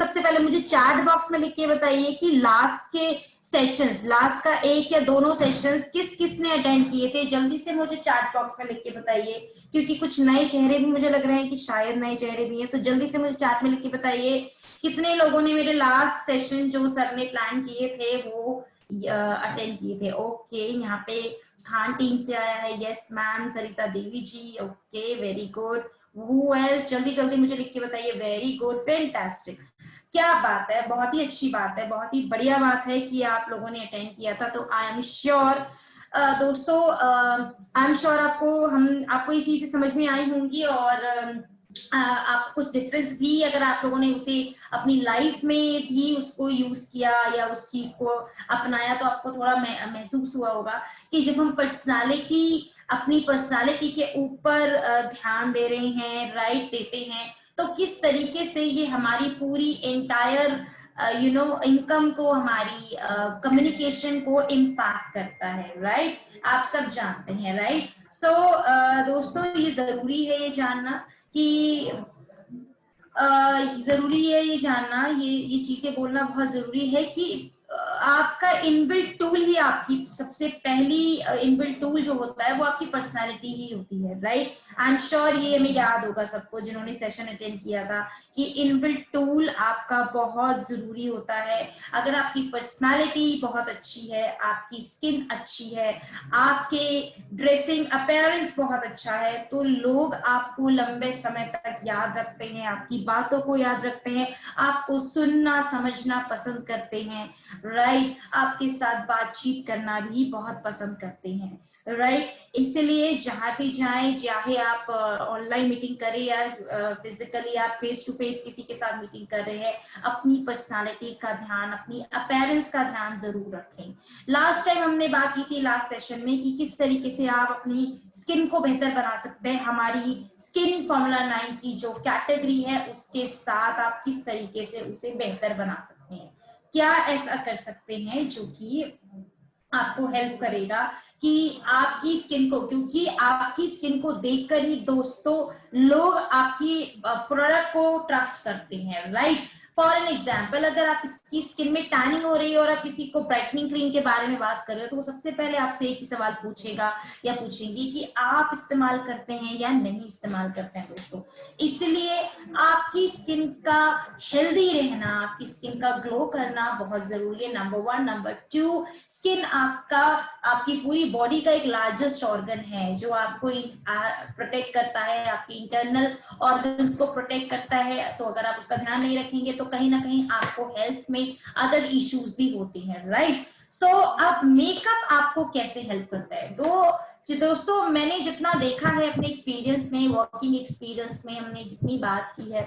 सबसे पहले मुझे चैट बॉक्स में लिख के बताइए कि लास्ट के सेशंस, लास्ट का एक या दोनों सेशंस किस किसने अटेंड किए थे। जल्दी से मुझे चैट बॉक्स में लिख के बताइए, क्योंकि कुछ नए चेहरे भी मुझे लग रहे हैं कि शायद नए चेहरे भी हैं। तो जल्दी से मुझे चैट में लिख के बताइए कितने लोगों ने मेरे लास्ट सेशन जो सर ने प्लान किए थे वो अटेंड किए थे। ओके, यहाँ पे खान टीम से आया है, yes ma'am. Sarita Devi ji, okay, very good. Who else, जल्दी जल्दी मुझे लिख के बताइए। वेरी गुड, फैंटास्टिक, क्या बात है, बहुत ही अच्छी बात है, बहुत ही बढ़िया बात है कि आप लोगों ने अटेंड किया था। तो आई एम श्योर दोस्तों, आई एम श्योर आपको ये चीजें समझ में आई होंगी, और आप कुछ डिफरेंस भी अगर आप लोगों ने उसे अपनी लाइफ में भी उसको यूज किया या उस चीज को अपनाया तो आपको थोड़ा महसूस हुआ होगा कि जब हम अपनी पर्सनालिटी के ऊपर ध्यान दे रहे हैं, राइट देते हैं, तो किस तरीके से ये हमारी पूरी एंटायर इनकम को, हमारी कम्युनिकेशन को इम्पैक्ट करता है, राइट। आप सब जानते हैं, राइट। सो दोस्तों, ये जरूरी है ये जानना कि जरूरी है ये जानना, ये चीजें बोलना बहुत जरूरी है कि आपका इनबिल्ट टूल ही, आपकी सबसे पहली इनबिल्ट टूल जो होता है वो आपकी पर्सनालिटी ही होती है, राइट। आई एम श्योर ये हमें याद होगा सबको जिन्होंने सेशन अटेंड किया था कि इनबिल्ट टूल आपका बहुत जरूरी होता है। अगर आपकी पर्सनालिटी बहुत अच्छी है, आपकी स्किन अच्छी है, आपके ड्रेसिंग अपीयरेंस बहुत अच्छा है, तो लोग आपको लंबे समय तक याद रखते हैं, आपकी बातों को याद रखते हैं, आपको सुनना समझना पसंद करते हैं, राइट। आपके साथ बातचीत करना भी बहुत पसंद करते हैं, राइट। इसलिए जहां भी जाएं, चाहे आप ऑनलाइन मीटिंग करें या फिजिकली आप फेस टू फेस किसी के साथ मीटिंग कर रहे हैं, अपनी पर्सनालिटी का ध्यान, अपनी अपीयरेंस का ध्यान जरूर रखें। लास्ट टाइम हमने बात की थी लास्ट सेशन में कि किस तरीके से आप अपनी स्किन को बेहतर बना सकते हैं। हमारी स्किन फॉर्मूला 9 की जो कैटेगरी है उसके साथ आप किस तरीके से उसे बेहतर बना सकते हैं, क्या ऐसा कर सकते हैं जो कि आपको हेल्प करेगा कि आपकी स्किन को, क्योंकि आपकी स्किन को देखकर ही दोस्तों लोग आपकी प्रोडक्ट को ट्रस्ट करते हैं, राइट। फॉर एन एग्जाम्पल, अगर आप इसकी स्किन में टैनिंग हो रही है और आप किसी को ब्राइटनिंग क्रीम के बारे में बात कर रहे हो तो वो सबसे पहले आपसे एक ही सवाल पूछेगा या पूछेंगी कि आप इस्तेमाल करते हैं या नहीं इस्तेमाल करते हैं दोस्तों। इसलिए आपकी स्किन का हेल्दी रहना, आपकी स्किन का ग्लो करना बहुत जरूरी है, नंबर 1। नंबर 2, स्किन आपकी पूरी बॉडी का एक लार्जेस्ट ऑर्गन है जो आपको प्रोटेक्ट करता है, आपकी इंटरनल ऑर्गन्स को प्रोटेक्ट करता है। तो अगर आप उसका ध्यान नहीं रखेंगे तो कहीं ना कहीं आपको हेल्थ में अदर इश्यूज भी होती हैं, राइट। सो अब मेकअप आपको कैसे हेल्प करता है, दोस्तों मैंने जितना देखा है अपने एक्सपीरियंस में, वर्किंग एक्सपीरियंस में हमने जितनी बात की है,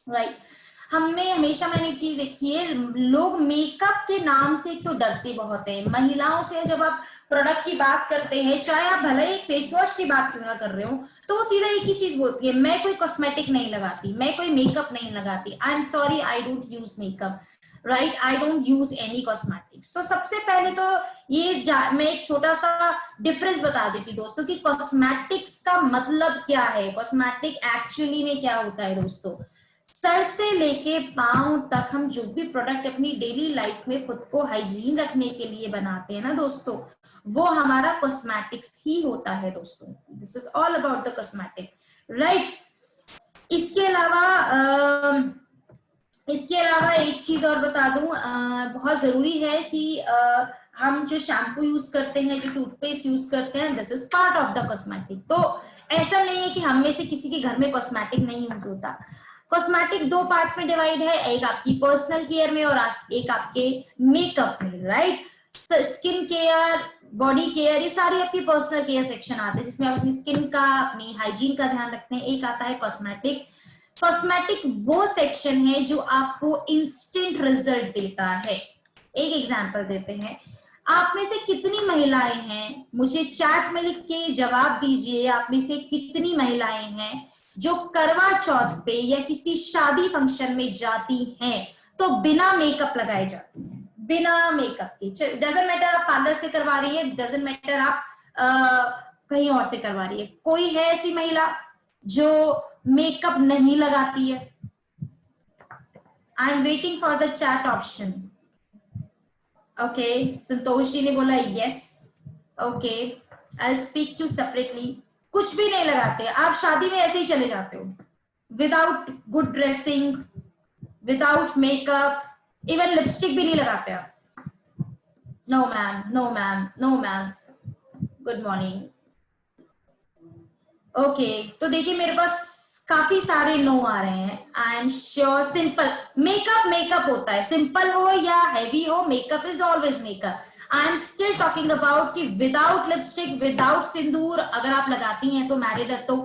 राइट, हमने हमेशा मैंने एक चीज देखी है, लोग मेकअप के नाम से तो डरते बहुत है। महिलाओं से जब आप प्रोडक्ट की बात करते हैं, चाहे आप भले ही फेस वॉश की बात क्यों ना कर रहे हो, तो वो सीधा एक ही चीज बोलती है, मैं कोई कॉस्मेटिक नहीं लगाती, मैं कोई मेकअप नहीं लगाती, I am sorry, I don't use makeup, right, I don't use any cosmetics. तो सबसे पहले तो मैं एक छोटा सा डिफरेंस बता देती दोस्तों कि कॉस्मेटिक्स का मतलब क्या है, कॉस्मेटिक एक्चुअली में क्या होता है दोस्तों। सर से लेके पांव तक हम जो भी प्रोडक्ट अपनी डेली लाइफ में खुद को हाइजीन रखने के लिए बनाते हैं ना दोस्तों, वो हमारा कॉस्मेटिक्स ही होता है दोस्तों। This is all about the cosmetic, right. इसके अलावा एक चीज और बता दूं, बहुत जरूरी है कि हम जो शैम्पू यूज करते हैं, जो टूथपेस्ट यूज करते हैं, this is part of the cosmetic. तो ऐसा नहीं है कि हम में से किसी के घर में कॉस्मेटिक नहीं यूज होता। कॉस्मेटिक दो पार्ट्स में डिवाइड है, एक आपकी पर्सनल केयर में और एक आपके मेकअप में, right. Skin care, body care, ये सारी आपकी पर्सनल केयर सेक्शन आते हैं जिसमें आप अपनी स्किन का, अपनी हाइजीन का ध्यान रखते हैं। एक आता है कॉस्मेटिक। कॉस्मेटिक वो सेक्शन है जो आपको इंस्टेंट रिजल्ट देता है। एक एग्जांपल देते हैं, आप में से कितनी महिलाएं हैं, मुझे चैट में लिख के जवाब दीजिए, आप में से कितनी महिलाएं हैं जो करवा चौथ पे या किसी शादी फंक्शन में जाती हैं तो बिना मेकअप लगाए जाती हैं, बिना मेकअप के। डजंट मैटर आप पार्लर से करवा रही है, डजंट मैटर आप कहीं और से करवा रही है, कोई है ऐसी महिला जो मेकअप नहीं लगाती है? I am waiting for the chat option. Okay, Santosh ji ने बोला yes. Okay, I speak to separately. कुछ भी नहीं लगाते आप, शादी में ऐसे ही चले जाते हो without good dressing, without makeup, even lipstick भी नहीं लगाते आप। No ma'am, no ma'am, no ma'am, good morning. Okay, तो देखिए मेरे पास काफी सारे नो आ रहे हैं। I am sure simple makeup, makeup होता है, सिंपल हो या हैवी हो, makeup is always makeup. I am still talking about कि विदाउट लिपस्टिक, विदाउट सिंदूर अगर आप लगाती हैं तो मैरिड है तो,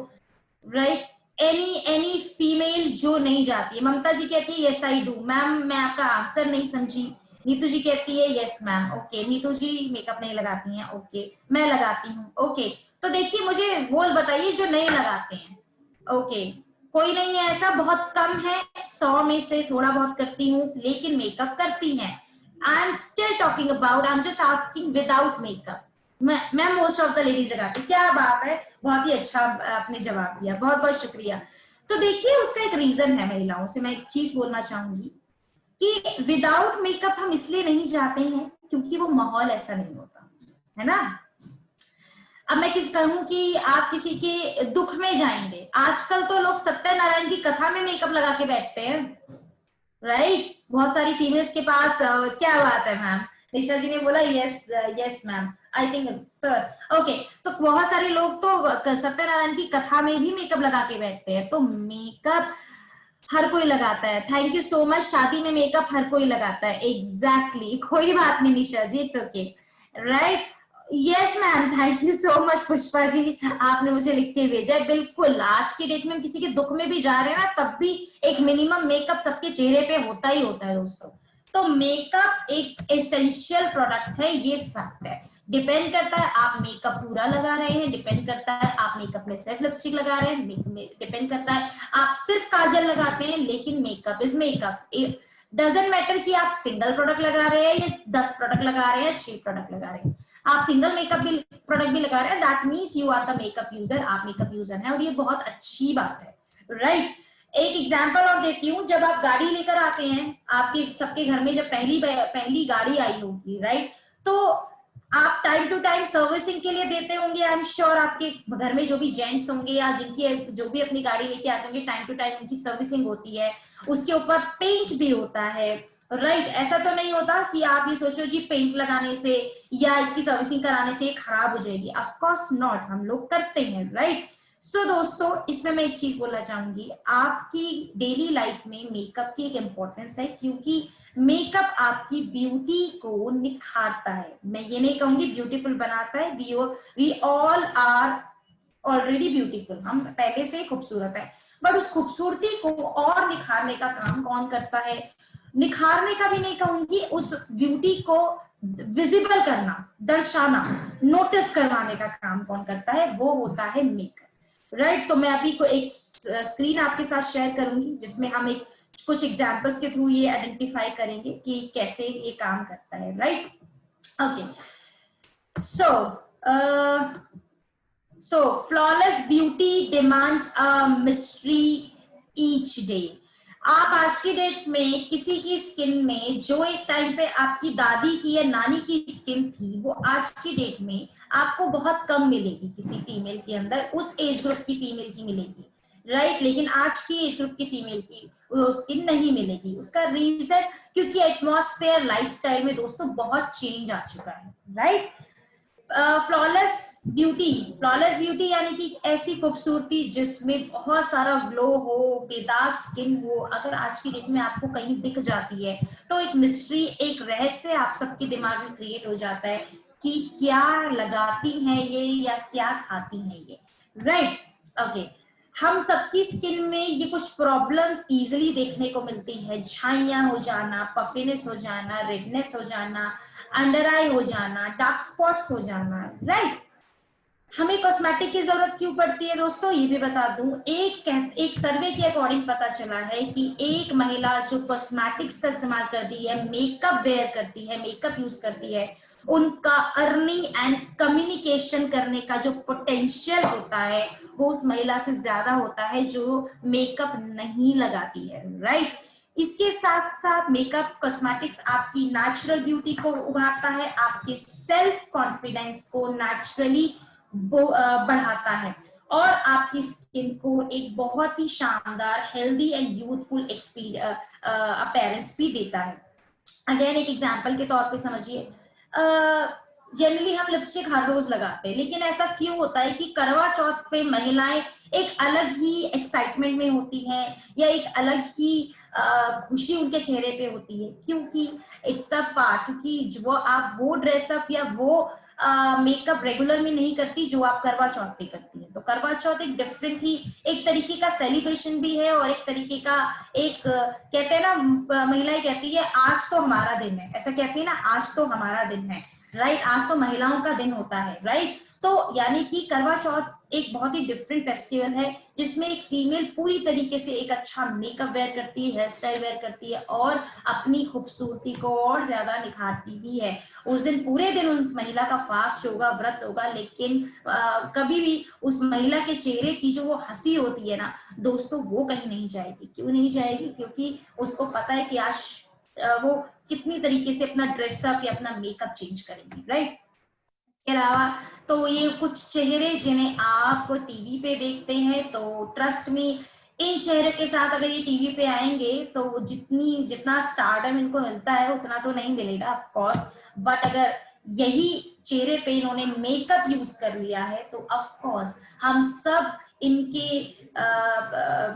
राइट। एनी फीमेल जो नहीं जाती है, ममता जी कहती है यस आई डू। मैम मैं आपका आंसर नहीं समझी। नीतू जी कहती है यस मैम। ओके, नीतू जी मेकअप नहीं लगाती हैं। ओके, मैं लगाती हूँ। ओके, तो देखिए मुझे वो बताइए जो नहीं लगाते हैं। ओके, कोई नहीं है ऐसा, बहुत कम है, 100 में से थोड़ा बहुत करती हूँ, लेकिन मेकअप करती हैं। I am still talking about, I am just asking without makeup. मैं मोस्ट ऑफ द लेडीज लगाती। क्या बात है, बहुत ही अच्छा आपने जवाब दिया, बहुत बहुत शुक्रिया। तो देखिए उसका एक रीजन है, महिलाओं से मैं एक चीज बोलना चाहूंगी कि विदाउट मेकअप हम इसलिए नहीं जाते हैं क्योंकि वो माहौल ऐसा नहीं होता है ना। अब मैं किस कहूं कि आप किसी के दुख में जाएंगे, आजकल तो लोग सत्यनारायण की कथा में मेकअप लगा के बैठते हैं, राइट। बहुत सारी फीमेल्स के पास क्या बात है मैम, निशा जी ने बोला yes yes ma'am, I think sir. Okay, तो बहुत सारे लोग तो सत्यनारायण की कथा में भी मेकअप लगा के बैठते हैं, तो मेकअप हर कोई लगाता है। थैंक यू सो मच, शादी में मेकअप हर कोई लगाता है, एग्जैक्टली कोई बात नहीं Nisha ji, it's okay, right. Yes ma'am, thank you so much Pushpa ji, आपने मुझे लिख के भेजा है। बिल्कुल, आज की डेट में हम किसी के दुख में भी जा रहे हैं ना, तब भी एक मिनिमम मेकअप सबके चेहरे पे होता ही होता है दोस्तों। तो मेकअप एक एसेंशियल प्रोडक्ट है, ये फैक्ट है। डिपेंड करता है आप मेकअप पूरा लगा रहे हैं, डिपेंड करता है आप मेकअप में सिर्फ लिपस्टिक लगा रहे हैं, डिपेंड करता है आप सिर्फ काजल लगाते हैं, लेकिन makeup is makeup. Doesn't matter कि आप सिंगल प्रोडक्ट लगा रहे हैं या 10 प्रोडक्ट लगा रहे हैं, 6 प्रोडक्ट लगा रहे हैं, आप सिंगल मेकअप भी प्रोडक्ट भी लगा रहे हैं, that means you are the makeup user, आप मेकअप यूजर हैं, और ये बहुत अच्छी बात है, राइट। एक एग्जांपल और देती हूँ, जब आप गाड़ी लेकर आते हैं, आपके सबके घर में जब पहली गाड़ी आई होगी, राइट, तो आप टाइम टू टाइम सर्विसिंग के लिए देते होंगे। आई एम श्योर आपके घर में जो भी जेंट्स होंगे या जिनकी जो भी अपनी गाड़ी लेके आते होंगे, टाइम टू टाइम उनकी सर्विसिंग होती है, उसके ऊपर पेंट भी होता है, राइट। ऐसा तो नहीं होता कि आप ये सोचो जी पेंट लगाने से या इसकी सर्विसिंग कराने से खराब हो जाएगी, ऑफ कोर्स नॉट, हम लोग करते हैं, राइट। सो दोस्तों, इसमें मैं एक चीज बोलना चाहूंगी, आपकी डेली लाइफ में मेकअप की एक इंपॉर्टेंस है, क्योंकि मेकअप आपकी ब्यूटी को निखारता है। मैं ये नहीं कहूंगी ब्यूटीफुल बनाता है, we all are already beautiful, हम पहले से ही खूबसूरत है, बट उस खूबसूरती को और निखारने का काम कौन करता है, निखारने का भी नहीं कहूंगी, उस ब्यूटी को विजिबल करना, दर्शाना, नोटिस करवाने का काम कौन करता है, वो होता है मेकअप, राइट। तो मैं अभी को एक स्क्रीन आपके साथ शेयर करूंगी जिसमें हम एक कुछ एग्जांपल्स के थ्रू ये आइडेंटिफाई करेंगे कि कैसे ये काम करता है, right. Okay, so flawless beauty demands a mystery each day। आप आज की डेट में किसी की स्किन में जो एक टाइम पे आपकी दादी की या नानी की स्किन थी, वो आज की डेट में आपको बहुत कम मिलेगी, किसी फीमेल के अंदर उस एज ग्रुप की फीमेल की मिलेगी, राइट। लेकिन आज की एज ग्रुप की फीमेल की वो स्किन नहीं मिलेगी। उसका रीजन क्योंकि एटमॉस्फेयर, लाइफस्टाइल में दोस्तों बहुत चेंज आ चुका है, राइट। फ्लॉलेस ब्यूटी यानी कि ऐसी खूबसूरती जिसमें बहुत सारा ग्लो हो, बेदाग स्किन हो, अगर आज की डेट में आपको कहीं दिख जाती है तो एक मिस्ट्री, एक रहस्य आप सबके दिमाग में क्रिएट हो जाता है कि क्या लगाती हैं ये या क्या खाती हैं ये, राइट। ओके, हम सबकी स्किन में ये कुछ प्रॉब्लम्स इजीली देखने को मिलती है, झाइयां हो जाना, पफिनेस हो जाना, रेडनेस हो जाना, अंडर आई हो जाना, डार्क स्पॉट्स हो जाना, राइट। हमें कॉस्मेटिक की जरूरत क्यों पड़ती है दोस्तों, ये भी बता दूं। एक सर्वे के अकॉर्डिंग पता चला है कि एक महिला जो कॉस्मेटिक्स का इस्तेमाल करती है, मेकअप वेयर करती है, मेकअप यूज करती है, उनका अर्निंग एंड कम्युनिकेशन करने का जो पोटेंशियल होता है वो उस महिला से ज्यादा होता है जो मेकअप नहीं लगाती है, राइट। इसके साथ साथ मेकअप कॉस्मेटिक्स आपकी नेचुरल ब्यूटी को उभारता है, आपके सेल्फ कॉन्फिडेंस को नेचुरली बढ़ाता है और आपकी स्किन को एक बहुत ही शानदार हेल्दी एंड यूथफुल अपीयरेंस भी देता है। अगेन एक एग्जांपल के तौर पे समझिए, जनरली हम लिपस्टिक हर रोज लगाते हैं, लेकिन ऐसा क्यों होता है कि करवा चौथ पे महिलाएं एक अलग ही एक्साइटमेंट में होती हैं या एक अलग ही खुशी उनके चेहरे पे होती है? क्योंकि इट्स द पार्ट, क्योंकि वो आप वो ड्रेसअप या वो मेकअप रेगुलर में नहीं करती जो आप करवा चौथ पे करती है। तो करवा चौथ एक डिफरेंट ही एक तरीके का सेलिब्रेशन भी है और एक तरीके का एक कहते हैं ना, महिलाएं कहती है आज तो हमारा दिन है, ऐसा कहती है ना, आज तो हमारा दिन है, राइट, आज तो महिलाओं का दिन होता है, राइट। तो यानी कि करवा चौथ एक बहुत ही डिफरेंट फेस्टिवल है जिसमें एक फीमेल पूरी तरीके से एक अच्छा मेकअप वेयर करती है, हेयर स्टाइल वेयर करती है और अपनी खूबसूरती को और ज्यादा निखारती भी है। उस दिन पूरे दिन उस महिला का फास्ट होगा, व्रत होगा, लेकिन कभी भी उस महिला के चेहरे की जो वो हंसी होती है ना दोस्तों, वो कहीं नहीं जाएगी। क्यों नहीं जाएगी? क्योंकि उसको पता है कि आज वो कितनी तरीके से अपना ड्रेसअप या अपना मेकअप चेंज करेंगी, राइट। के अलावा तो ये कुछ चेहरे जिन्हें आप टीवी पे देखते हैं, तो ट्रस्ट मी, इन चेहरे के साथ अगर ये टीवी पे आएंगे तो जितना स्टारडम इनको मिलता है उतना तो नहीं मिलेगा ऑफ कोर्स, बट अगर यही चेहरे पे इन्होंने मेकअप यूज कर लिया है तो ऑफ कोर्स हम सब इनके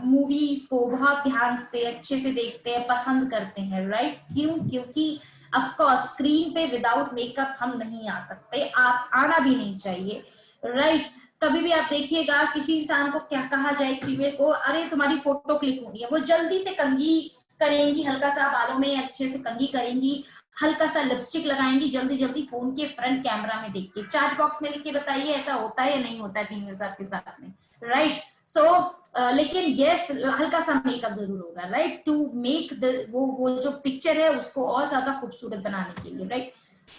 मूवीज को बहुत ध्यान से अच्छे से देखते हैं, पसंद करते हैं, राइट। क्यों? क्योंकि ऑफ कोर्स स्क्रीन पे विदाउट मेकअप हम नहीं आ सकते, आप आना भी नहीं चाहिए, राइट। कभी भी आप देखिएगा किसी इंसान को क्या कहा जाए, फीमेल को, अरे तुम्हारी फोटो क्लिक होनी है, वो जल्दी से कंघी करेंगी, हल्का सा बालों में अच्छे से कंघी करेंगी, हल्का सा लिपस्टिक लगाएंगी, जल्दी जल्दी फोन के फ्रंट कैमरा में देख के चैट बॉक्स में लिख के बताइए ऐसा होता है या नहीं होता है फीमेल्स आपके साथ में, राइट। सो लेकिन यस, हल्का सा मेकअप जरूर होगा, राइट, टू मेक वो जो पिक्चर है उसको और ज्यादा खूबसूरत बनाने के लिए, राइट।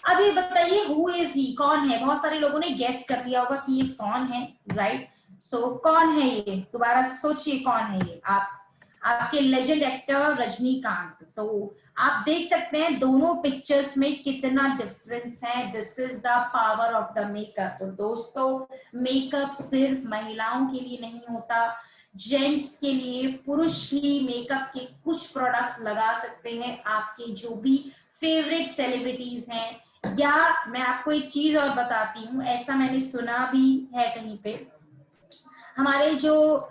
अब ये बताइए हु इज ही, कौन है? बहुत सारे लोगों ने गेस कर दिया होगा कि ये कौन है, राइट। सो कौन है ये? दोबारा सोचिए कौन है ये। आपके लेजेंड एक्टर रजनीकांत। तो आप देख सकते हैं दोनों पिक्चर्स में कितना डिफरेंस है। This is the power of the makeup. तो दोस्तों मेकअप सिर्फ महिलाओं के लिए नहीं होता, जेंट्स के लिए, पुरुष भी मेकअप के कुछ प्रोडक्ट्स लगा सकते हैं। आपके जो भी फेवरेट सेलिब्रिटीज हैं, या मैं आपको एक चीज और बताती हूँ, ऐसा मैंने सुना भी है कहीं पे, हमारे जो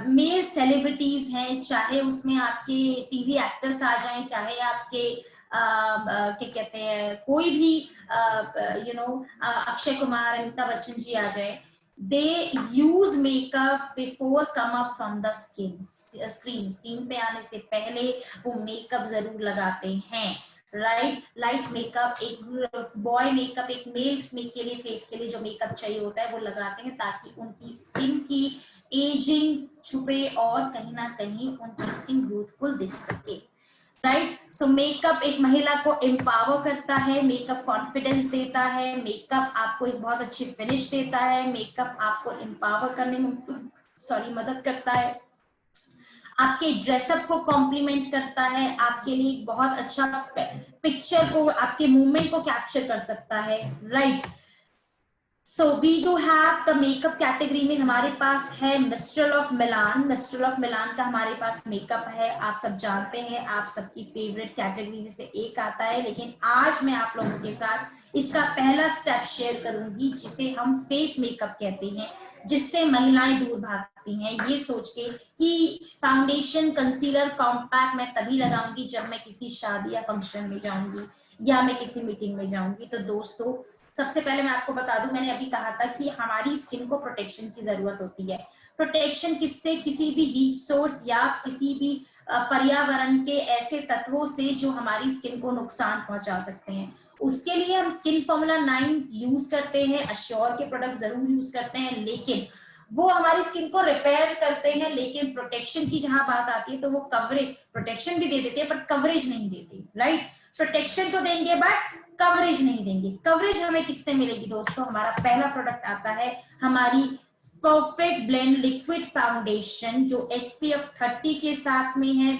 मेल सेलिब्रिटीज हैं, चाहे उसमें आपके टीवी एक्टर्स आ जाएं, चाहे आपके क्या कहते हैं कोई भी अक्षय कुमार, अमिताभ बच्चन जी आ जाए, they use makeup before come up from the screen पे आने से पहले वो मेकअप जरूर लगाते हैं, राइट। लाइट मेकअप, एक बॉय मेकअप, एक मेल के लिए फेस के लिए जो मेकअप चाहिए होता है वो लगाते हैं ताकि उनकी स्किन की एजिंग छुपे और कहीं ना कहीं उनकी स्किन ब्यूटीफुल दिख सके, राइट। सो मेकअप एक महिला को एम्पावर करता है, मेकअप कॉन्फिडेंस देता है, मेकअप आपको एक बहुत अच्छी फिनिश देता है, मेकअप आपको एम्पावर करने में मदद करता है, आपके ड्रेसअप को कॉम्प्लीमेंट करता है, आपके लिए एक बहुत अच्छा पिक्चर को, आपके मूवमेंट को कैप्चर कर सकता है, right. So we do have the makeup category में हमारे पास है Mistral of Milan. Mistral of Milan का हमारे पास मेकअप है, आप सब जानते हैं, आप सबकी फेवरेट कैटेगरी में से एक आता है, लेकिन आज मैं आप लोगों के साथ इसका पहला स्टेप शेयर करूंगी जिसे हम फेस मेकअप कहते हैं, जिससे महिलाएं दूर भागती हैं ये सोच के कि फाउंडेशन, कंसीलर, कॉम्पैक्ट मैं तभी लगाऊंगी जब मैं किसी शादी या फंक्शन में जाऊंगी या मैं किसी मीटिंग में जाऊंगी। तो दोस्तों सबसे पहले मैं आपको बता दूं, मैंने अभी कहा था कि हमारी स्किन को प्रोटेक्शन की जरूरत होती है। प्रोटेक्शन किससे? किसी भी हीट सोर्स या किसी भी पर्यावरण के ऐसे तत्वों से जो हमारी स्किन को नुकसान पहुंचा सकते हैं। उसके लिए हम स्किन फॉर्मूला 9 यूज करते हैं, अश्योर के प्रोडक्ट जरूर यूज करते हैं, लेकिन वो हमारी स्किन को रिपेयर करते हैं, लेकिन प्रोटेक्शन की जहां बात आती है तो वो कवरेज, प्रोटेक्शन भी दे देते हैं पर कवरेज नहीं देते, राइट। प्रोटेक्शन तो देंगे बट कवरेज नहीं देंगे। कवरेज हमें किससे मिलेगी दोस्तों? हमारा पहला प्रोडक्ट आता है हमारी परफेक्ट ब्लेंड लिक्विड फाउंडेशन जो SPF 30 के साथ में है,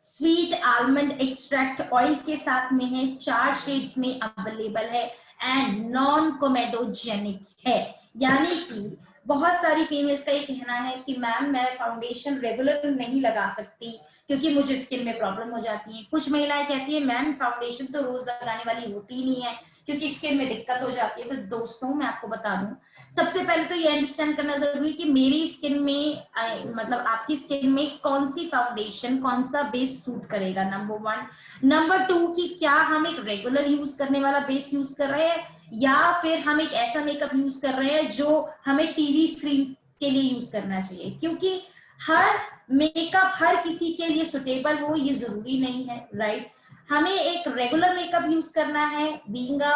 स्वीट आलमंड एक्सट्रैक्ट ऑयल के साथ में है, 4 शेड्स में अवेलेबल है एंड नॉन कोमेडोजेनिक है। यानी कि बहुत सारी फीमेल्स का ये कहना है कि मैम मैं फाउंडेशन रेगुलर नहीं लगा सकती क्योंकि मुझे स्किन में प्रॉब्लम हो जाती है। कुछ महिलाएं कहती है मैम फाउंडेशन तो रोज लगाने वाली होती ही नहीं है क्योंकि स्किन में दिक्कत हो जाती है। तो दोस्तों मैं आपको बता दूं, सबसे पहले तो ये अंडरस्टैंड करना जरूरी कि मेरी स्किन में मतलब आपकी स्किन में कौन सी फाउंडेशन, कौन सा बेस सूट करेगा, नंबर 1। नंबर 2 कि क्या हम एक रेगुलर यूज करने वाला बेस यूज कर रहे हैं या फिर हम एक ऐसा मेकअप यूज कर रहे हैं जो हमें टीवी स्क्रीन के लिए यूज करना चाहिए। क्योंकि हर मेकअप हर किसी के लिए सुटेबल हो ये जरूरी नहीं है, राइट। हमें एक रेगुलर मेकअप यूज करना है। बीइंग अ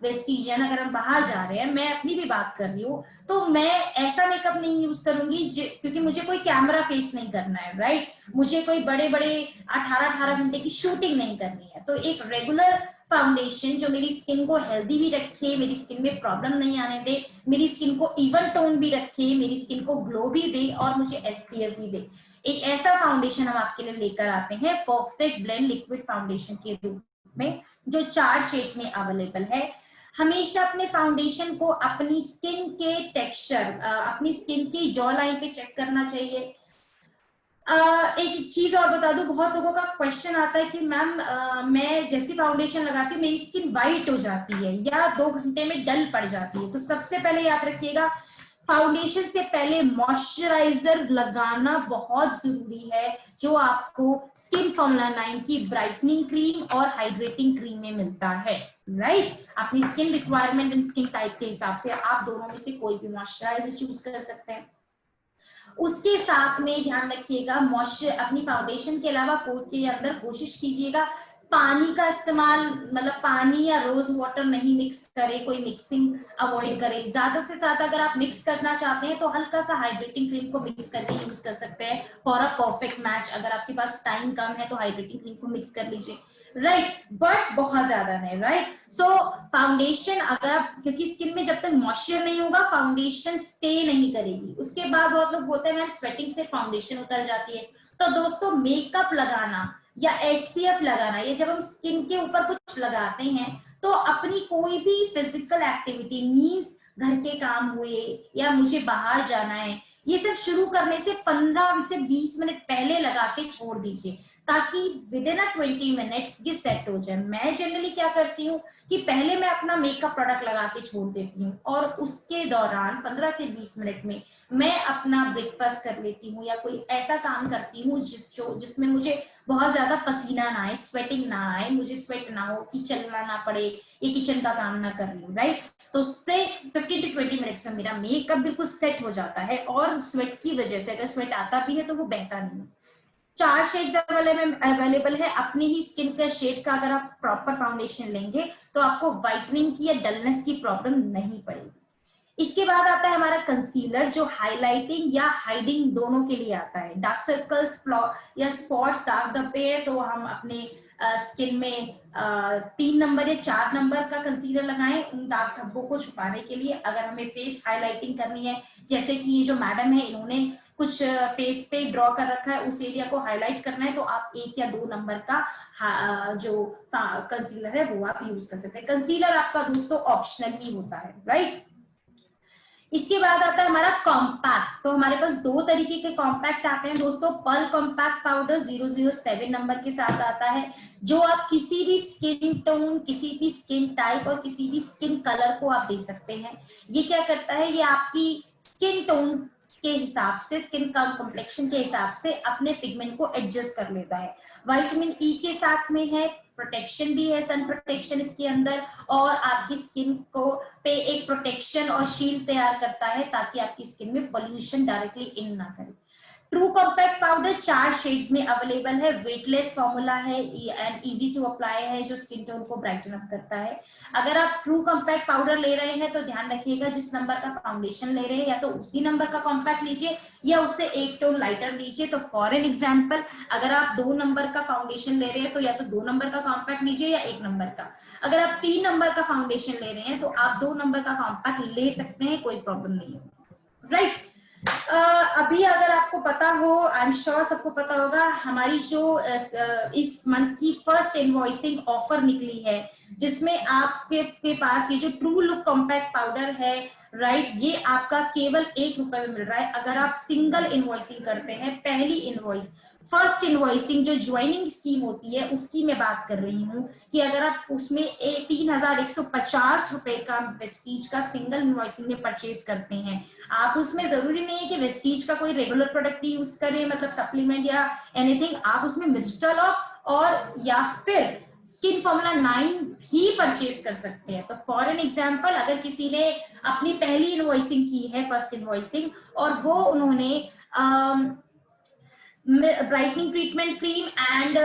वेस्टिजियन, अगर हम बाहर जा रहे हैं, मैं अपनी भी बात कर रही हूँ, तो मैं ऐसा मेकअप नहीं यूज करूंगी क्योंकि मुझे कोई कैमरा फेस नहीं करना है, राइट। मुझे कोई बड़े बड़े 18-18 घंटे की शूटिंग नहीं करनी है। तो एक रेगुलर फाउंडेशन जो मेरी स्किन को हेल्दी भी रखे, मेरी स्किन में प्रॉब्लम नहीं आने दे, मेरी स्किन को इवन टोन भी रखे, मेरी स्किन को ग्लो भी दे और मुझे एसपीएफ भी दे, एक ऐसा फाउंडेशन हम आपके लिए लेकर आते हैं परफेक्ट ब्लेंड लिक्विड फाउंडेशन के रूप में, जो 4 शेड्स में अवेलेबल है। हमेशा अपने फाउंडेशन को अपनी स्किन के टेक्सचर, अपनी स्किन की जॉ लाइन पे चेक करना चाहिए। एक चीज और बता दूं, बहुत लोगों का क्वेश्चन आता है कि मैम मैं जैसी फाउंडेशन लगाती हूँ मेरी स्किन वाइट हो जाती है या 2 घंटे में डल पड़ जाती है। तो सबसे पहले याद रखिएगा, फाउंडेशन से पहले मॉइस्चराइजर लगाना बहुत जरूरी है, जो आपको स्किन फॉर्मूला 9 की ब्राइटनिंग क्रीम और हाइड्रेटिंग क्रीम में मिलता है, राइट। अपनी skin requirement and skin type के हिसाब से आप दोनों में से कोई भी मॉइस्चराइजर चूज कर सकते हैं। उसके साथ में ध्यान रखिएगा, मॉइस्चर अपनी फाउंडेशन के अलावा कोट के अंदर कोशिश कीजिएगा पानी का इस्तेमाल, मतलब पानी या रोज वाटर नहीं मिक्स करें, कोई मिक्सिंग अवॉइड करें। ज्यादा से ज्यादा अगर आप मिक्स करना चाहते हैं तो हल्का सा हाइड्रेटिंग क्रीम को मिक्स करके यूज कर सकते हैं फॉर अ परफेक्ट मैच। अगर आपके पास टाइम कम है तो हाइड्रेटिंग क्रीम को मिक्स कर लीजिए, राइट, बट बहुत ज्यादा नहीं, राइट। सो फाउंडेशन अगर आप, क्योंकि स्किन में जब तक मॉइस्चर नहीं होगा फाउंडेशन स्टे नहीं करेगी। उसके बाद बहुत लोग बोलते हैं मैम स्वेटिंग से फाउंडेशन उतर जाती है। तो दोस्तों मेकअप लगाना या एसपीएफ लगाना, ये जब हम स्किन के ऊपर कुछ लगाते हैं तो अपनी कोई भी फिजिकल एक्टिविटी मींस घर के काम हुए या मुझे बाहर जाना है, ये सब शुरू करने से 15 से 20 मिनट पहले लगा के छोड़ दीजिए ताकि विद इन 20 मिनट्स ये सेट हो जाए। मैं जनरली क्या करती हूँ कि पहले मैं अपना मेकअप प्रोडक्ट लगा के छोड़ देती हूँ और उसके दौरान 15 से 20 मिनट में मैं अपना ब्रेकफास्ट कर लेती हूँ या कोई ऐसा काम करती हूँ जिसमें मुझे बहुत ज्यादा पसीना ना आए, स्वेटिंग ना आए, मुझे स्वेट ना हो कि चलना ना पड़े, ये किचन का काम ना कर रही हूँ, राइट। तो उससे 15 to 20 मिनट्स में मेरा मेकअप बिल्कुल सेट हो जाता है और स्वेट की वजह से, अगर स्वेट आता भी है तो वो बहता नहीं है। 4 शेड्स अवेलेबल है। अपनी ही स्किन का शेड का अगर आप प्रॉपर फाउंडेशन लेंगे तो आपको व्हाइटनिंग की या डलनेस की प्रॉब्लम नहीं पड़ेगी। इसके बाद आता है हमारा कंसीलर, जो हाइलाइटिंग या हाइडिंग दोनों के लिए आता है। डार्क सर्कल्स या स्पॉट्स दाग धब्बे हैं तो हम अपने स्किन में 3 नंबर या 4 नंबर का कंसीलर लगाएं उन दाग धब्बों को छुपाने के लिए। अगर हमें फेस हाइलाइटिंग करनी है, जैसे कि ये जो मैडम है इन्होंने कुछ फेस पे ड्रॉ कर रखा है, उस एरिया को हाईलाइट करना है तो आप 1 या 2 नंबर का जो कंसीलर है वो आप यूज कर सकते हैं। कंसीलर आपका दोस्तों ऑप्शनल ही होता है, राइट। इसके बाद आता है हमारा कॉम्पैक्ट। तो हमारे पास 2 तरीके के कॉम्पैक्ट आते हैं दोस्तों। पर्ल कॉम्पैक्ट पाउडर 007 नंबर के साथ आता है, जो आप किसी भी स्किन टोन, किसी भी स्किन टाइप और किसी भी स्किन कलर को आप दे सकते हैं। ये क्या करता है, ये आपकी स्किन टोन के हिसाब से, स्किन का कॉम्प्लेक्शन के हिसाब से अपने पिगमेंट को एडजस्ट कर लेता है। विटामिन ई के साथ में है, प्रोटेक्शन भी है, सन प्रोटेक्शन इसके अंदर, और आपकी स्किन को पे एक प्रोटेक्शन और शील्ड तैयार करता है ताकि आपकी स्किन में पोल्यूशन डायरेक्टली इन ना करे। ट्रू कॉम्पैक्ट पाउडर 4 शेड्स में अवेलेबल है, वेटलेस फॉर्मूला है एंड इजी टू अप्लाई है, जो स्किन टोन को ब्राइटन अप करता है। अगर आप ट्रू कॉम्पैक्ट पाउडर ले रहे हैं तो ध्यान रखिएगा जिस नंबर का फाउंडेशन ले रहे हैं या तो उसी नंबर का कॉम्पैक्ट लीजिए या उससे 1 टोन लाइटर लीजिए। तो फॉर एन एग्जाम्पल, अगर आप 2 नंबर का फाउंडेशन ले रहे हैं तो या तो 2 नंबर का कॉम्पैक्ट लीजिए या 1 नंबर का। अगर आप 3 नंबर का फाउंडेशन ले रहे हैं तो आप 2 नंबर का कॉम्पैक्ट ले सकते हैं, कोई प्रॉब्लम नहीं है, राइट। अभी अगर आपको पता हो, आई एम श्योर सबको पता होगा, हमारी जो इस मंथ की फर्स्ट इनवॉइसिंग ऑफर निकली है, जिसमें आपके के पास ये जो ट्रू लुक कॉम्पैक्ट पाउडर है, राइट, ये आपका केवल ₹1 में मिल रहा है अगर आप सिंगल इनवॉइसिंग करते हैं। पहली इनवॉइस, फर्स्ट इनवॉइसिंग जो ज्वाइनिंग स्कीम होती है उसकी मैं बात कर रही हूँ, कि अगर आप उसमें ₹3150 का वेस्टीज का सिंगल इनवॉइसिंग में परचेज करते हैं, आप उसमें जरूरी नहीं है कि वेस्टीज का कोई रेगुलर प्रोडक्ट यूज करें, मतलब सप्लीमेंट या एनीथिंग, आप उसमें मिस्ट्रल ऑफ और या फिर स्किन फॉर्मूला 9 भी परचेज कर सकते हैं। तो फॉर एन एग्जांपल, अगर किसी ने अपनी पहली इनवॉइसिंग की है, फर्स्ट इनवॉइसिंग, और वो उन्होंने ब्राइटनिंग ट्रीटमेंट क्रीम एंड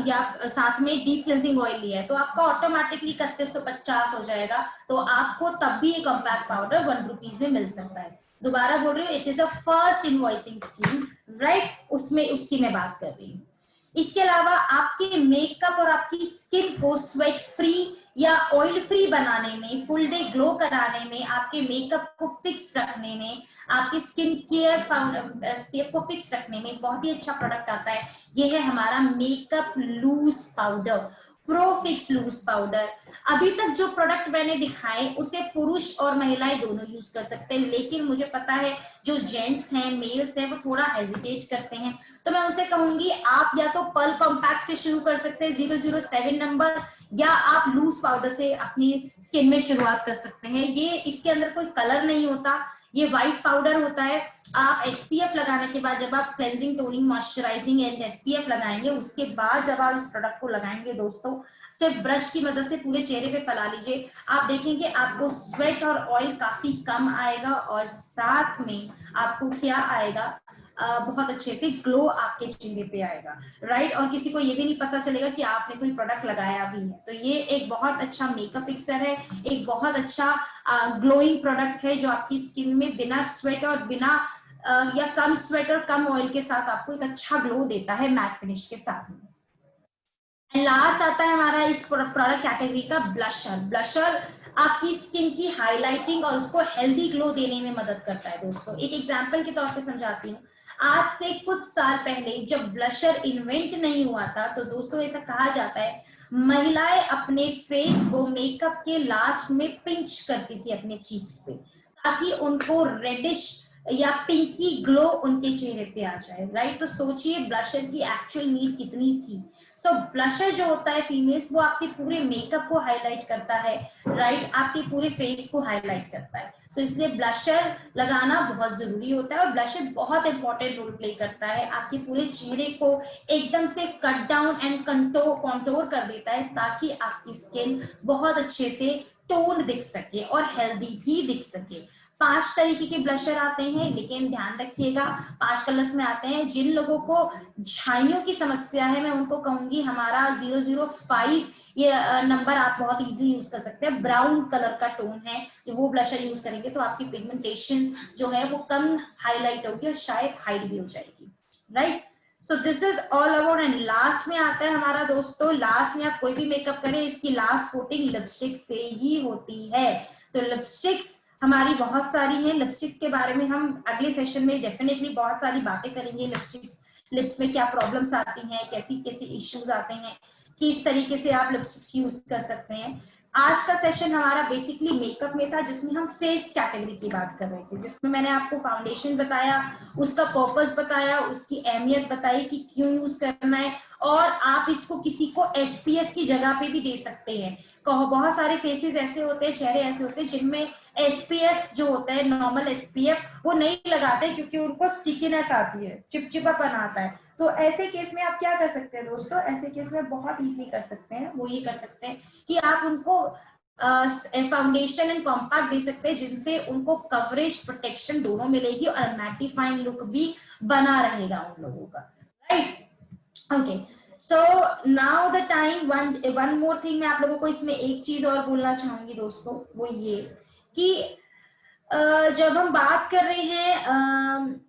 या साथ में डीप क्लेंजिंग ऑयल लिया है, तो आपका ऑटोमेटिकली 3150 हो जाएगा। तो आपको तब भी ये कॉम्पैक्ट पाउडर ₹1 में मिल सकता है। दोबारा बोल रही हूँ, it is a first invoicing scheme, right, उसमें उसकी मैं बात कर रही हूँ। इसके अलावा आपके मेकअप और आपकी स्किन को स्वेट फ्री या ऑयल फ्री बनाने में, फुल डे ग्लो कराने में, आपके मेकअप को फिक्स रखने में, आपकी स्किन केयर SPF को फिक्स रखने में बहुत ही अच्छा प्रोडक्ट आता है। ये है हमारा makeup loose powder, pro fix loose powder. अभी तक जो प्रोडक्ट मैंने दिखाए उसे पुरुष और महिलाएं दोनों यूज कर सकते हैं, लेकिन मुझे पता है जो जेंट्स हैं, मेल्स हैं, वो थोड़ा हेजिटेट करते हैं, तो मैं उनसे कहूंगी आप या तो पर्ल कॉम्पैक्ट से शुरू कर सकते हैं 007 नंबर, या आप लूज पाउडर से अपनी स्किन में शुरुआत कर सकते हैं। ये इसके अंदर कोई कलर नहीं होता, ये व्हाइट पाउडर होता है। आप SPF लगाने के बाद, जब आप cleansing, toning, moisturising and SPF लगाएंगे, उसके बाद जब आप इस प्रोडक्ट को लगाएंगे दोस्तों, सिर्फ ब्रश की मदद से पूरे चेहरे पे फैला लीजिए, आप देखेंगे आपको स्वेट और ऑयल काफी कम आएगा, और साथ में आपको क्या आएगा, बहुत अच्छे से ग्लो आपके चेहरे पे आएगा, राइट, और किसी को ये भी नहीं पता चलेगा कि आपने कोई प्रोडक्ट लगाया भी है। तो ये एक बहुत अच्छा मेकअप फिक्सर है, एक बहुत अच्छा ग्लोइंग प्रोडक्ट है, जो आपकी स्किन में बिना स्वेट और बिना या कम स्वेट और कम ऑयल के साथ आपको एक अच्छा ग्लो देता है मैट फिनिश के साथ में। एंड लास्ट आता है हमारा इस प्रोडक्ट कैटेगरी का ब्लशर। ब्लशर आपकी स्किन की हाइलाइटिंग और उसको हेल्दी ग्लो देने में मदद करता है दोस्तों। एक एग्जांपल के तौर पे समझाती हूँ। आज से कुछ साल पहले जब ब्लशर इन्वेंट नहीं हुआ था, तो दोस्तों ऐसा कहा जाता है महिलाएं अपने फेस को मेकअप के लास्ट में पिंच करती थी अपने चीक्स पे, ताकि उनको रेडिश या पिंकी ग्लो उनके चेहरे पे आ जाए, राइट। तो सोचिए ब्लशर की एक्चुअल नीड कितनी थी। सो ब्लशर जो होता है फीमेल्स, वो आपके पूरे मेकअप को हाईलाइट करता है, राइट, आपके पूरे फेस को हाईलाइट करता है। सो इसलिए ब्लशर लगाना बहुत जरूरी होता है, और ब्लशर बहुत इंपॉर्टेंट रोल प्ले करता है, आपके पूरे चेहरे को एकदम से कट डाउन एंड कॉन्टोर कर देता है, ताकि आपकी स्किन बहुत अच्छे से टोन दिख सके और हेल्दी भी दिख सके। 5 तरीके के ब्लशर आते हैं, लेकिन ध्यान रखिएगा 5 कलर्स में आते हैं। जिन लोगों को झाइयों की समस्या है, मैं उनको कहूंगी हमारा 005 ये नंबर आप बहुत इजीली यूज कर सकते हैं। ब्राउन कलर का टोन है, जो वो ब्लशर यूज करेंगे तो आपकी पिगमेंटेशन जो है वो कम हाईलाइट होगी और शायद हाइड भी हो जाएगी, right. So this is all about. And last में आता है हमारा दोस्तों, लास्ट में आप कोई भी मेकअप करें, इसकी लास्ट कोटिंग लिपस्टिक से ही होती है। तो लिपस्टिक्स हमारी बहुत सारी हैं, लिपस्टिक के बारे में हम अगले सेशन में डेफिनेटली बहुत सारी बातें करेंगे। लिपस्टिक्स, लिप्स में क्या प्रॉब्लम्स आती हैं, कैसी कैसे इश्यूज आते हैं, किस तरीके से आप लिपस्टिक्स यूज कर सकते हैं। आज का सेशन हमारा बेसिकली मेकअप में था, जिसमें हम फेस कैटेगरी की बात कर रहे थे, जिसमें मैंने आपको फाउंडेशन बताया, उसका पर्पस बताया, उसकी अहमियत बताई कि क्यों यूज करना है, और आप इसको किसी को SPF की जगह पे भी दे सकते हैं। बहुत सारे फेसेस ऐसे होते हैं, चेहरे ऐसे होते हैं जिनमें SPF जो होता है, नॉर्मल SPF वो नहीं लगाते, क्योंकि उनको स्टिकीनेस आती है, चिपचिपापन आता है। तो ऐसे केस में आप क्या कर सकते हैं दोस्तों, ऐसे केस में बहुत इजीली कर सकते हैं, वो ये कर सकते हैं कि आप उनको फाउंडेशन एंड कॉम्पैक्ट दे सकते हैं, जिनसे उनको कवरेज, प्रोटेक्शन दोनों मिलेगी और मैटिफाइंग लुक भी बना रहेगा उन लोगों का, right. Okay, so now the time, one more thing मैं आप लोगों को इसमें एक चीज और बोलना चाहूंगी दोस्तों, वो ये कि जब हम बात कर रहे हैं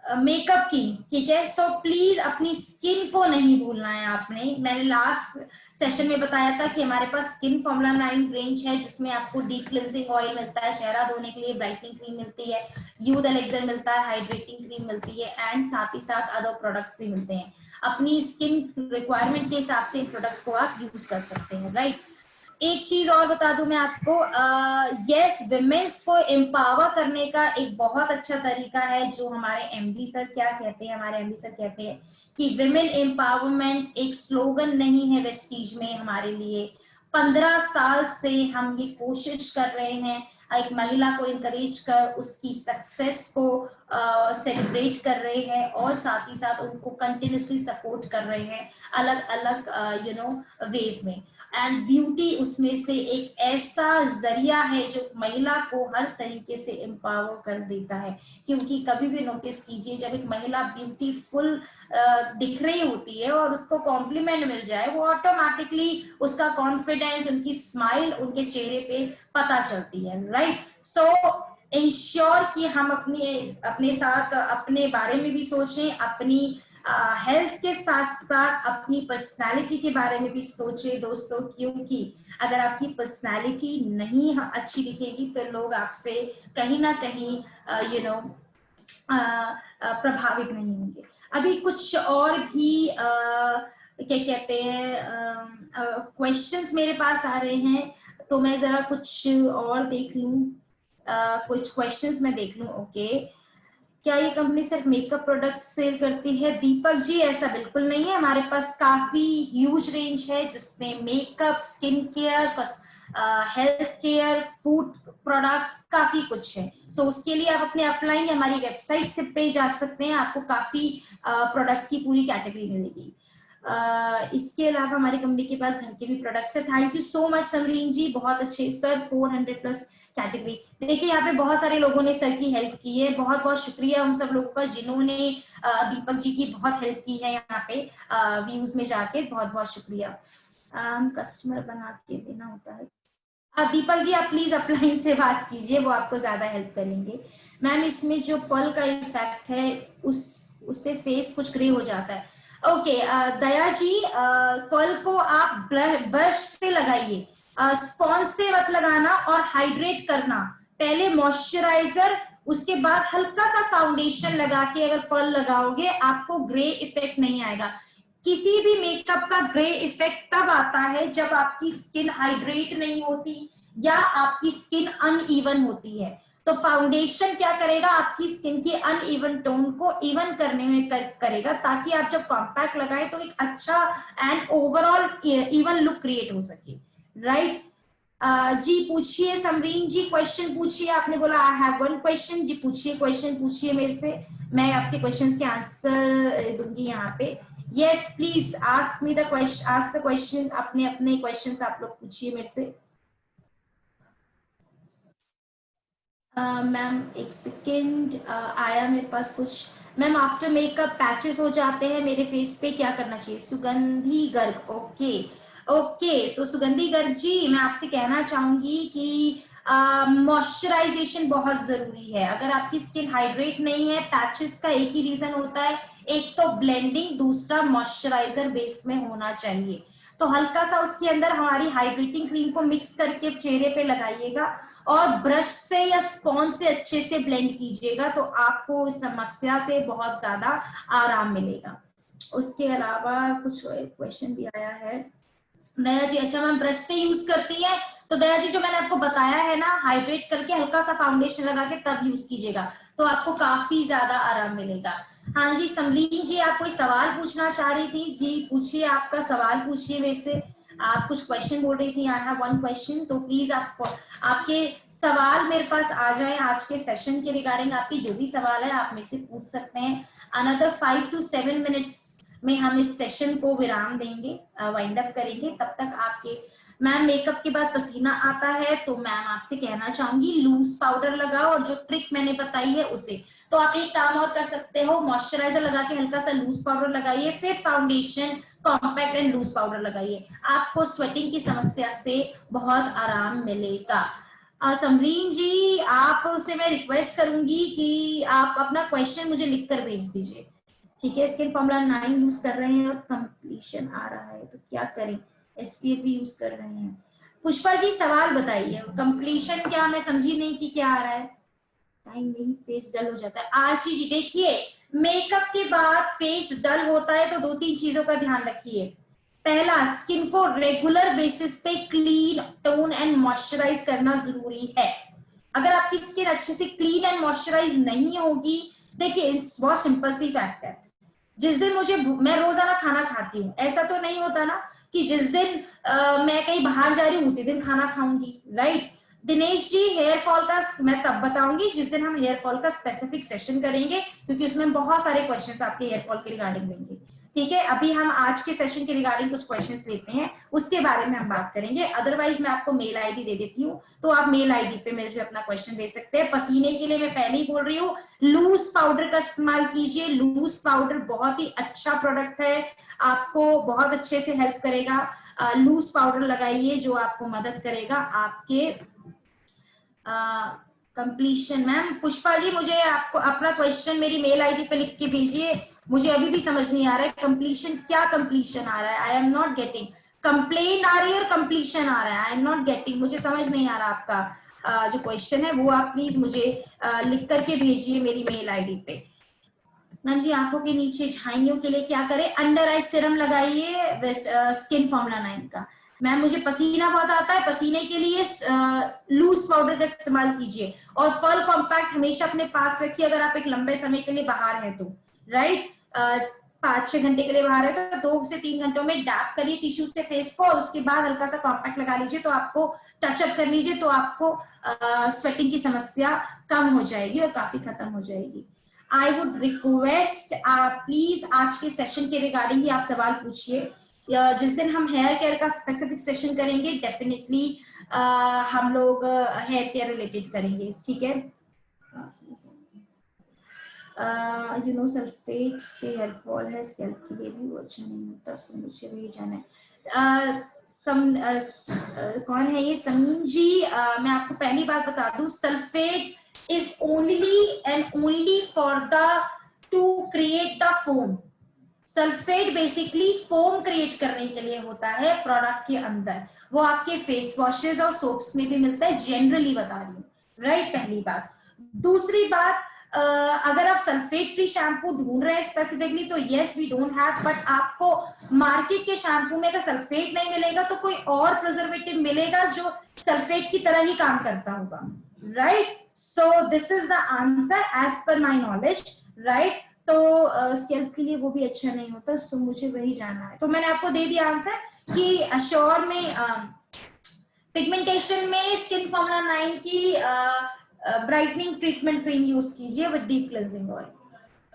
मेकअप की, ठीक है। सो प्लीज अपनी स्किन को नहीं भूलना है आपने। मैंने लास्ट सेशन में बताया था कि हमारे पास स्किन फॉर्मूला 9 रेंज है, जिसमें आपको डीप क्लिनजिंग ऑयल मिलता है, चेहरा धोने के लिए ब्राइटनिंग क्रीम मिलती है, यूथ एलेक्सर मिलता है, हाइड्रेटिंग क्रीम मिलती है, एंड साथ ही साथ अदर प्रोडक्ट्स भी मिलते हैं। अपनी स्किन रिक्वायरमेंट के हिसाब से इन प्रोडक्ट्स को आप यूज कर सकते हैं, राइट। एक चीज और बता दूं मैं आपको, यस, विमेन्स को एम्पावर करने का एक बहुत अच्छा तरीका है, जो हमारे एमडी सर क्या कहते हैं, हमारे एमडी सर कहते हैं कि विमेन एम्पावरमेंट एक स्लोगन नहीं है वेस्टीज में हमारे लिए। 15 साल से हम ये कोशिश कर रहे हैं एक महिला को इनकरेज कर उसकी सक्सेस को सेलिब्रेट कर रहे हैं, और साथ ही साथ उनको कंटिन्यूसली सपोर्ट कर रहे हैं अलग अलग वेज में। एंड ब्यूटी उसमें से एक ऐसा जरिया है जो महिला को हर तरीके से एम्पावर कर देता है। क्योंकि कभी भी नोटिस कीजिए, जब एक महिला ब्यूटीफुल दिख रही होती है और उसको कॉम्प्लीमेंट मिल जाए, वो ऑटोमेटिकली उसका कॉन्फिडेंस, उनकी स्माइल उनके चेहरे पे पता चलती है, राइट। सो इंश्योर कि हम अपने साथ अपने बारे में भी सोचें, अपनी हेल्थ के साथ साथ अपनी पर्सनालिटी के बारे में भी सोचें दोस्तों। क्योंकि अगर आपकी पर्सनालिटी नहीं अच्छी दिखेगी तो लोग आपसे कहीं ना कहीं प्रभावित नहीं होंगे। अभी कुछ और भी क्या कहते हैं क्वेश्चंस मेरे पास आ रहे हैं, तो मैं जरा कुछ और देख लूं। कुछ क्वेश्चंस मैं देख लूं। ओके, क्या ये कंपनी सिर्फ मेकअप प्रोडक्ट्स सेल करती है? दीपक जी, ऐसा बिल्कुल नहीं है। हमारे पास काफी ह्यूज रेंज है जिसमें makeup, skin care, health care, food products, काफी कुछ है। सो उसके लिए आप अपने अपलाइन हमारी वेबसाइट से पे जा सकते हैं, आपको काफी प्रोडक्ट्स की पूरी कैटेगरी मिलेगी। इसके अलावा हमारी कंपनी के पास घर के भी प्रोडक्ट्स है। Thank you so much Samreen ji, बहुत अच्छे सर। 400 plus category. देखिए यहाँ पे बहुत सारे लोगों ने सर की हेल्प की है, बहुत बहुत शुक्रिया उन सब लोगों का जिन्होंने दीपक जी की बहुत हेल्प की है यहाँ पे व्यूज में जाके, बहुत बहुत शुक्रिया। कस्टमर बना के देना होता है। दीपक जी आप प्लीज अपलाइन से बात कीजिए, वो आपको ज्यादा हेल्प करेंगे। मैम इसमें जो पर्ल का इफेक्ट है उससे फेस कुछ ग्रे हो जाता है। ओके दया जी, पर्ल को आप ब्रश से लगाइए, स्पॉन्ज से मत लगाना, और हाइड्रेट करना। पहले मॉइस्चराइजर, उसके बाद हल्का सा फाउंडेशन लगा के अगर पर्ल लगाओगे आपको ग्रे इफेक्ट नहीं आएगा। किसी भी मेकअप का ग्रे इफेक्ट तब आता है जब आपकी स्किन हाइड्रेट नहीं होती या आपकी स्किन अनइवन होती है। तो फाउंडेशन क्या करेगा, आपकी स्किन की अनइवन टोन को इवन करने में करेगा, ताकि आप जब कॉम्पैक्ट लगाए तो एक अच्छा and overall even look create हो सके, राइट। जी पूछिए समरीन जी, क्वेश्चन पूछिए। आपने बोला आई हैव वन क्वेश्चन। जी पूछिए, क्वेश्चन पूछिए मेरे से, मैं आपके क्वेश्चंस के आंसर दूंगी यहाँ पे। Yes please ask me the question, ask the question, अपने अपने क्वेश्चंस आप लोग पूछिए मेरे से। मैम एक सेकेंड, आया मेरे पास कुछ। मैम आफ्टर मेकअप पैचेस हो जाते हैं मेरे फेस पे, क्या करना चाहिए? सुगंधी गर्ग, ओके ओके। तो सुगंधी गर्ग जी, मैं आपसे कहना चाहूंगी कि मॉइस्चराइजेशन बहुत जरूरी है। अगर आपकी स्किन हाइड्रेट नहीं है, पैचेस का एक ही रीजन होता है, एक तो ब्लेंडिंग, दूसरा मॉइस्चराइजर बेस में होना चाहिए। तो हल्का सा उसके अंदर हमारी हाइड्रेटिंग क्रीम को मिक्स करके चेहरे पे लगाइएगा, और ब्रश से या स्पॉन्ज से अच्छे से ब्लेंड कीजिएगा, तो आपको इस समस्या से बहुत ज्यादा आराम मिलेगा। उसके अलावा कुछ क्वेश्चन भी आया है। दया जी, अच्छा मैम ब्रश से यूज करती है, तो दया जी जो मैंने आपको बताया है ना, हाइड्रेट करके हल्का सा फाउंडेशन लगा के तब यूज कीजिएगा, तो आपको काफी ज्यादा आराम मिलेगा। हाँ जी समलीन जी, आप कोई सवाल पूछना चाह रही थी? जी पूछिए, आपका सवाल पूछिए मेरे से। आप कुछ क्वेश्चन बोल रही थी, आई हैव वन क्वेश्चन, तो प्लीज आप आपके सवाल मेरे पास आ जाए आज के सेशन के रिगार्डिंग। आपकी जो भी सवाल है आप मेरे से पूछ सकते हैं। अनदर 5 to 7 मिनट्स में हम इस सेशन को विराम देंगे, वाइंड अप करेंगे। तब तक आपके मैम मेकअप के बाद पसीना आता है, तो मैम आपसे कहना चाहूंगी लूज पाउडर लगाओ, और जो ट्रिक मैंने बताई है उसे। तो आप एक काम और कर सकते हो, मॉइस्चराइजर लगा के हल्का सा लूज पाउडर लगाइए, फिर foundation, compact and loose powder लगाइए, आपको स्वेटिंग की समस्या से बहुत आराम मिलेगा। समरीन जी, आपसे मैं रिक्वेस्ट करूंगी कि आप अपना क्वेश्चन मुझे लिखकर भेज दीजिए, ठीक है। स्किन फॉर्मूला 9 यूज कर रहे हैं और कंप्लीशन आ रहा है तो क्या करें, एसपीएफ भी यूज कर रहे हैं। पुष्पा जी सवाल बताइए, कंप्लीशन क्या, मैं समझी नहीं कि क्या आ रहा है। टाइम नहीं, फेस डल हो जाता है। आरची जी देखिए, मेकअप के बाद फेस डल होता है तो 2-3 चीजों का ध्यान रखिए। पहला, स्किन को रेगुलर बेसिस पे क्लीन, टोन एंड मॉइस्चराइज करना जरूरी है। अगर आपकी स्किन अच्छे से क्लीन एंड मॉइस्चराइज नहीं होगी, देखिए बहुत सिंपल सी फैक्ट है, जिस दिन मैं रोजाना खाना खाती हूँ, ऐसा तो नहीं होता ना कि जिस दिन मैं कहीं बाहर जा रही हूँ उसी दिन खाना खाऊंगी, right. Dinesh ji, hair fall का मैं तब बताऊंगी जिस दिन हम हेयर फॉल का स्पेसिफिक सेशन करेंगे, क्योंकि उसमें बहुत सारे क्वेश्चंस आपके हेयर फॉल के रिगार्डिंग लेंगे, ठीक है। अभी हम आज के सेशन के रिगार्डिंग कुछ क्वेश्चंस लेते हैं, उसके बारे में हम बात करेंगे। अदरवाइज मैं आपको मेल आईडी दे देती हूँ, तो आप मेल आईडी पे मेरे से अपना क्वेश्चन भेज सकते हैं। पसीने के लिए मैं पहले ही बोल रही हूँ, लूज पाउडर का इस्तेमाल कीजिए। लूज पाउडर बहुत ही अच्छा प्रोडक्ट है, आपको बहुत अच्छे से हेल्प करेगा। लूज पाउडर लगाइए जो आपको मदद करेगा आपके कंप्लीशन। मैम पुष्पा जी, मुझे आपको अपना क्वेश्चन मेरी मेल आईडी पे लिख के भेजिए, मुझे अभी भी समझ नहीं आ रहा है कंप्लीशन, क्या कंप्लीशन आ रहा है, I am not getting. Complain आ रही है और कंप्लीशन आ रहा है, आई एम नॉट गेटिंग, मुझे समझ नहीं आ रहा आपका जो क्वेश्चन है वो आप प्लीज मुझे लिख करके भेजिए मेरी मेल आईडी पे। मैम जी, आंखों के नीचे झाइयों के लिए क्या करें, अंडर आई सिरम लगाइए स्किन फॉर्मूला 9 का। मैम मुझे पसीना बहुत आता है, पसीने के लिए लूज पाउडर का इस्तेमाल कीजिए, और पर्ल कॉम्पैक्ट हमेशा अपने पास रखिए अगर आप एक लंबे समय के लिए बाहर हैं तो, राइट। 5-6 घंटे के लिए बाहर है तो 2 से 3 घंटों में डैप करिए टिश्यू से फेस को, और उसके बाद हल्का सा कॉम्पैक्ट लगा लीजिए, तो आपको टचअप कर लीजिए, तो आपको स्वेटिंग की समस्या कम हो जाएगी और काफी खत्म हो जाएगी। आई वुड रिक्वेस्ट प्लीज आज के सेशन के रिगार्डिंग ही आप सवाल पूछिए। जिस दिन हम हेयर केयर का स्पेसिफिक सेशन करेंगे, डेफिनेटली हम लोग हेयर केयर रिलेटेड करेंगे, ठीक है। यू नो सल्फेट से हेयर फॉल है, स्कैल्प के लिए भी वो अच्छा नहीं होता, सो मुझे वही जाना है। कौन है ये, समीन जी। मैं आपको पहली बात बता दूं, sulphate is only and only for the two create the foam. Sulphate basically foam create करने के लिए होता है प्रोडक्ट के अंदर, वो आपके फेस वॉशेस और सोप्स में भी मिलता है, जनरली बता रही हूँ, राइट। पहली बात। दूसरी बात, अगर आप सल्फेट फ्री शैम्पू ढूंढ रहे हैं स्पेसिफिकली, तो yes we don't have, but आपको मार्केट के शैम्पू में अगर सल्फेट नहीं मिलेगा तो कोई और प्रिजर्वेटिव मिलेगा जो सल्फेट की तरह ही काम करता होगा, right. So this is the answer as per my knowledge, right. तो स्कैल्प के लिए वो भी अच्छा नहीं होता, सो मुझे वही जाना है। तो मैंने आपको दे दिया आंसर कि अश्योर में पिगमेंटेशन में स्किन फॉर्मूला 9 की ब्राइटनिंग ट्रीटमेंट क्रीम यूज कीजिए with deep cleansing oil.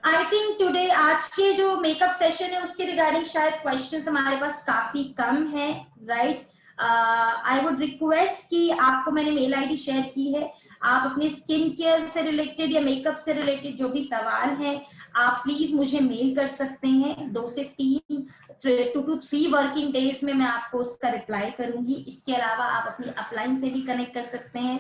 I think today, आज के जो मेकअप सेशन है उसके रिगार्डिंग शायद क्वेश्चंस हमारे पास काफी कम है, राइट। आई वुड रिक्वेस्ट कि आपको मैंने मेल आईडी शेयर की है, आप अपने स्किन केयर से रिलेटेड या मेकअप से रिलेटेड जो भी सवाल हैं आप प्लीज मुझे मेल कर सकते हैं। 2 से 2 to 3 वर्किंग डेज में मैं आपको उसका रिप्लाई करूंगी। इसके अलावा आप अपनी अपलाइन से भी कनेक्ट कर सकते हैं।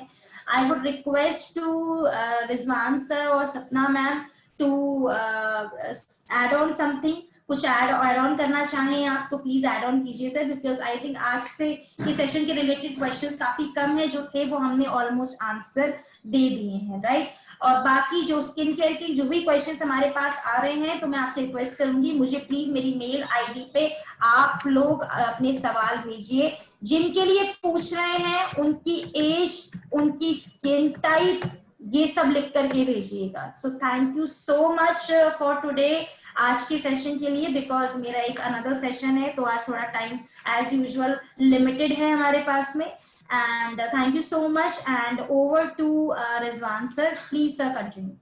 I would request to Rizwan sir और Sapna ma'am to add on something, कुछ एड ऑन करना चाहें आप तो प्लीज एड ऑन कीजिए सर, बिकॉज आई थिंक आज से ये सेशन के रिलेटेड क्वेश्चंस काफी कम है, जो थे वो हमने ऑलमोस्ट आंसर दे दिए हैं, राइट। और बाकी जो स्किन केयर के जो भी क्वेश्चंस हमारे पास आ रहे हैं, तो मैं आपसे रिक्वेस्ट करूंगी मुझे प्लीज मेरी मेल आईडी पे आप लोग अपने सवाल भेजिए। जिनके लिए पूछ रहे हैं उनकी एज, उनकी स्किन टाइप, ये सब लिख करके भेजिएगा। So thank you so much for today, आज के सेशन के लिए, बिकॉज मेरा एक अनदर सेशन है तो आज थोड़ा टाइम एज यूजुअल लिमिटेड है हमारे पास में। And thank you so much, and over to Rizwan sir, please sir continue.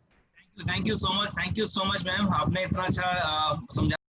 Thank you so much, thank you so much ma'am, आपने इतना अच्छा समझा।